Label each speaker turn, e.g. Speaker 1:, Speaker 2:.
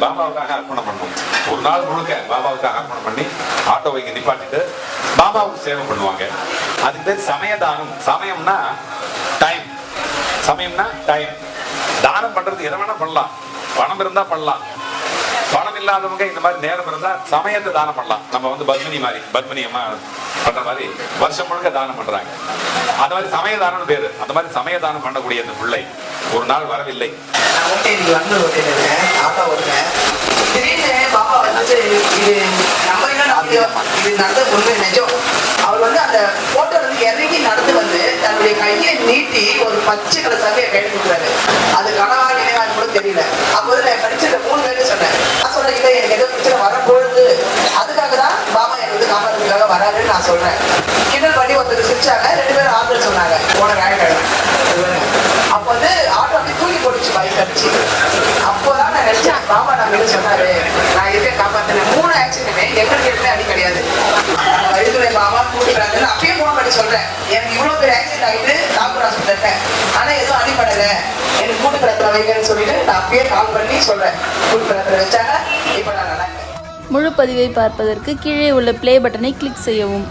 Speaker 1: பாபாவுக்காக அர்ப்பணம் பண்ணணும். ஒரு நாள் முழுக்க பாபாவுக்காக அர்ப்பணம் பண்ணி ஆட்டோவை இங்க நிப்பாட்டிட்டு பாபாவுக்கு சேவை பண்ணுவாங்க. அதுக்கு பேர் சமயதானம். சமயம்னா டைம், சமயம்னா டைம். தானம் பண்றது எதை வேணா பண்ணலாம். பணம் இருந்தா பண்ணலாம், பணம் இல்லாதவங்க இந்த மாதிரி நேரம் இருந்தா சமயத்தை தானம் பண்ணலாம். நம்ம வந்து பத்மினி அம்மா பண்ற மாதிரி வருஷம் முழுக்க தானம் பண்றாங்க. அந்த மாதிரி சமயதானம் பேரு. அந்த மாதிரி சமயதானம் பண்ணக்கூடிய அந்த பிள்ளை ஒரு நாள் வரவில்லை.
Speaker 2: பாபா வந்து இது நம்ம இது நடந்த உண்மை நிஜம். அவர் வந்து அந்த போட்டோ வந்து இறங்கி நடந்து வந்து தன்னுடைய கையை நீட்டி ஒரு பச்சை கலர் சகையை கை கொடுக்குறாரு. அது கனவா நினைவா கூட தெரியல. அப்போது நான் படிச்சுட்டு 3 பேருக்கு சொன்னேன். நான் சொல்றேன், இல்லை எனக்கு எதோ பிரச்சனை வரப்போகுது, அதுக்காக தான் பாபா எனக்கு வந்து காப்பாற்றுறதுக்காக வராருன்னு நான் சொல்றேன். கிண்டல் பண்ணி ஒருத்தர் சிரிச்சாங்க. 2 பேரும் ஆறுதல் சொன்னாங்க. போன ஞாயிற்றுக்கிழமை அப்போ வந்து ஆட்டோ அப்படி தூக்கி போட்டுச்சு பைக் அடிச்சு. அப்போதான் நான் நினைச்சேன், பாபா நம்ம சொன்னாரு நான் இருக்க காப்பாத்தினேன். 3 ஆக்சிடென்ட்டுமே எங்களுக்கு எதுவுமே அடி கிடையாது. வயதுடைய பாபா கூட்டுறாங்கன்னு அப்பயே போன் பண்ணி சொல்றேன். எனக்கு இவ்வளவு பேர் ஆக்சிடென்ட் ஆகிட்டு தாக்கூர் ஹாஸ்பிட்டல் இருக்கேன், ஆனா எதுவும் அடிப்படலை, எனக்கு கூட்டுக்கிடத்துல வைங்கன்னு சொல்லிட்டு நான் அப்பயே கால் பண்ணி சொல்றேன். கூட்டுக்கிடத்துல வச்சாங்க. இப்ப நான் நல்லா இருக்கேன்.
Speaker 3: முழு பதிவை பார்ப்பதற்கு கீழே உள்ள ப்ளே பட்டனை கிளிக் செய்யவும்.